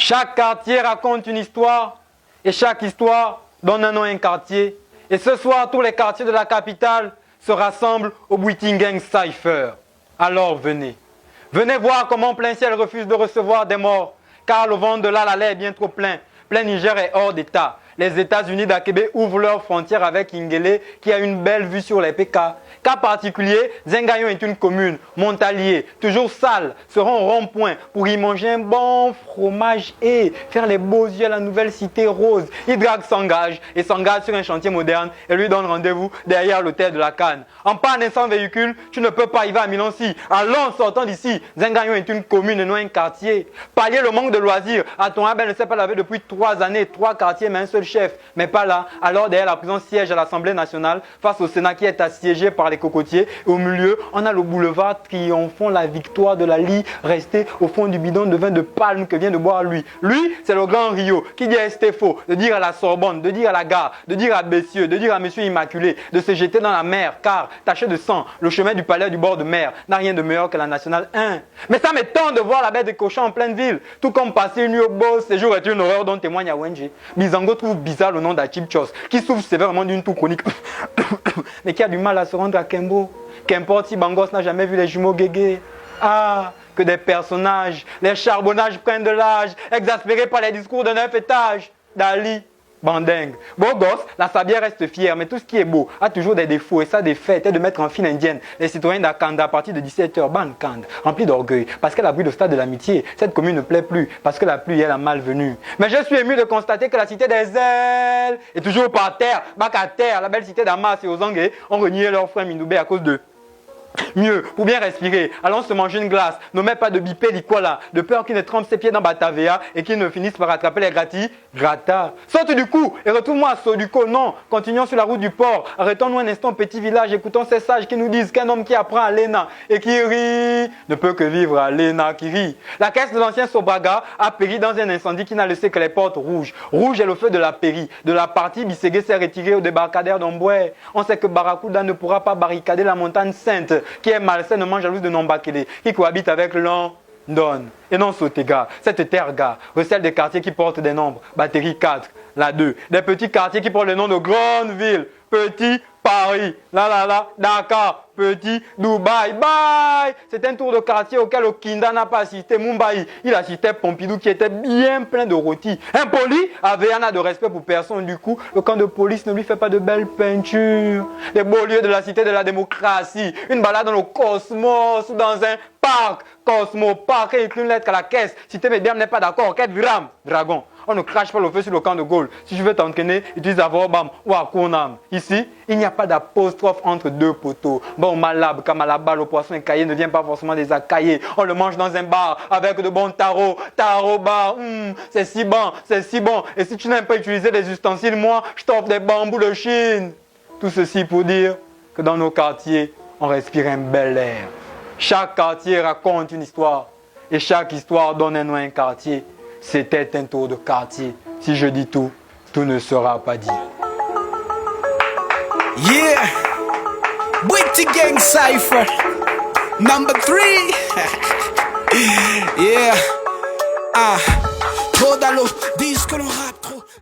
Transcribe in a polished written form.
Chaque quartier raconte une histoire et chaque histoire donne un nom à un quartier. Et ce soir, tous les quartiers de la capitale se rassemblent au Buitingen Cypher. Alors venez. Venez voir comment plein ciel refuse de recevoir des morts, car le ventre de l'Alala est bien trop plein. Plein Niger est hors d'état. Les États-Unis d'Akébé ouvrent leurs frontières avec Ingélé qui a une belle vue sur les PK. Cas particulier, Zengayon est une commune, Montalier, toujours sale, sera au rond-point pour y manger un bon fromage et faire les beaux yeux à la nouvelle cité rose. Hydrac s'engage et s'engage sur un chantier moderne et lui donne rendez-vous derrière l'hôtel de la Canne. En panne et sans véhicule, tu ne peux pas y aller à Milancy. Allons, sortant d'ici, Zengayon est une commune et non un quartier. Pallier le manque de loisirs, Atonabel ne sait pas laver depuis 3 années, 3 quartiers mais un seul chef. Mais pas là, alors derrière la prison siège à l'Assemblée nationale face au Sénat qui est assiégé par les cocotiers. Et au milieu, on a le boulevard triomphant, la victoire de la Lie restée au fond du bidon de vin de palme que vient de boire lui. Lui, c'est le grand Rio qui dit à Estéfo de dire à la Sorbonne, de dire à la gare, de dire à Bessieux, de dire à Monsieur Immaculé de se jeter dans la mer car, taché de sang, le chemin du palais du bord de mer n'a rien de meilleur que la nationale 1. Mais ça m'étonne de voir la bête de cochon en pleine ville. Tout comme passer une nuit au beau séjour est une horreur dont témoigne à Wenji. Bizango trouve bizarre le nom d'Achip Chos, qui souffre sévèrement d'une toux chronique, mais qui a du mal à se rendre à Kembo. Qu'importe si Bangos n'a jamais vu les jumeaux Guégué. Ah, que des personnages, les charbonnages prennent de l'âge, exaspérés par les discours de 9 étages. Dali, Banding. Beau gosse, la sabière reste fière, mais tout ce qui est beau a toujours des défauts et sa défaite est de mettre en file indienne les citoyens d'Akanda à partir de 17h, Bankand, remplis d'orgueil, parce qu'elle a pris le stade de l'amitié. Cette commune ne plaît plus, parce que la pluie est la malvenue. Mais je suis ému de constater que la cité des ailes est toujours par terre, bac à terre. La belle cité d'Amas et Ozangé ont renié leur frère Mindoubé à cause d'eux. Mieux, pour bien respirer, allons se manger une glace. Ne mets pas de bipé liquola, de peur qu'il ne trempe ses pieds dans Batavea et qu'il ne finisse par attraper les grata. Saute du coup et retrouve-moi à Soduco. Non, continuons sur la route du port. Arrêtons-nous un instant au petit village. Écoutons ces sages qui nous disent qu'un homme qui apprend à l'ENA et qui rit ne peut que vivre à l'ENA qui rit. La caisse de l'ancien Sobraga a péri dans un incendie qui n'a laissé que les portes rouges. Rouge est le feu de la péri. De la partie, Bisségué s'est retiré au débarcadère d'Omboué. On sait que Barracuda ne pourra pas barricader la montagne sainte qui est malsainement jalouse de Nombakele, qui cohabite avec London et non Sotega. Cette terre-gare recèle des quartiers qui portent des nombres. Batterie 4, la 2. Des petits quartiers qui portent le nom de grandes villes. Petit Paris, Dakar, petit Dubaï, bye. C'est un tour de quartier auquel Okinda n'a pas assisté. Mumbai, il assistait Pompidou qui était bien plein de rôtis. Impoli, Aveya n'a de respect pour personne. Du coup, le camp de police ne lui fait pas de belles peintures. Les beaux lieux de la cité de la démocratie. Une balade dans le cosmos ou dans un parc. Cosmo Park et une lettre à la caisse. Si tes médias n'est pas d'accord, quête viram, dragon. On ne crache pas le feu sur le camp de Gaulle. Si je veux t'entraîner, utilise Avobam ou Akunam. Ici, il n'y a pas d'apostrophe entre deux poteaux. Bon, malab, kamalaba, le poisson écaillé ne vient pas forcément des acaillés. On le mange dans un bar avec de bons tarots. Tarot bar, c'est si bon, c'est si bon. Et si tu n'aimes pas utiliser des ustensiles, moi, je t'offre des bambous de Chine. Tout ceci pour dire que dans nos quartiers, on respire un bel air. Chaque quartier raconte une histoire. Et chaque histoire donne un nom à un quartier. C'était un tour de quartier. Si je dis tout, tout ne sera pas dit. Yeah, Buitingen Cypher, number 3. Yeah, Trodalo, disco lo rap.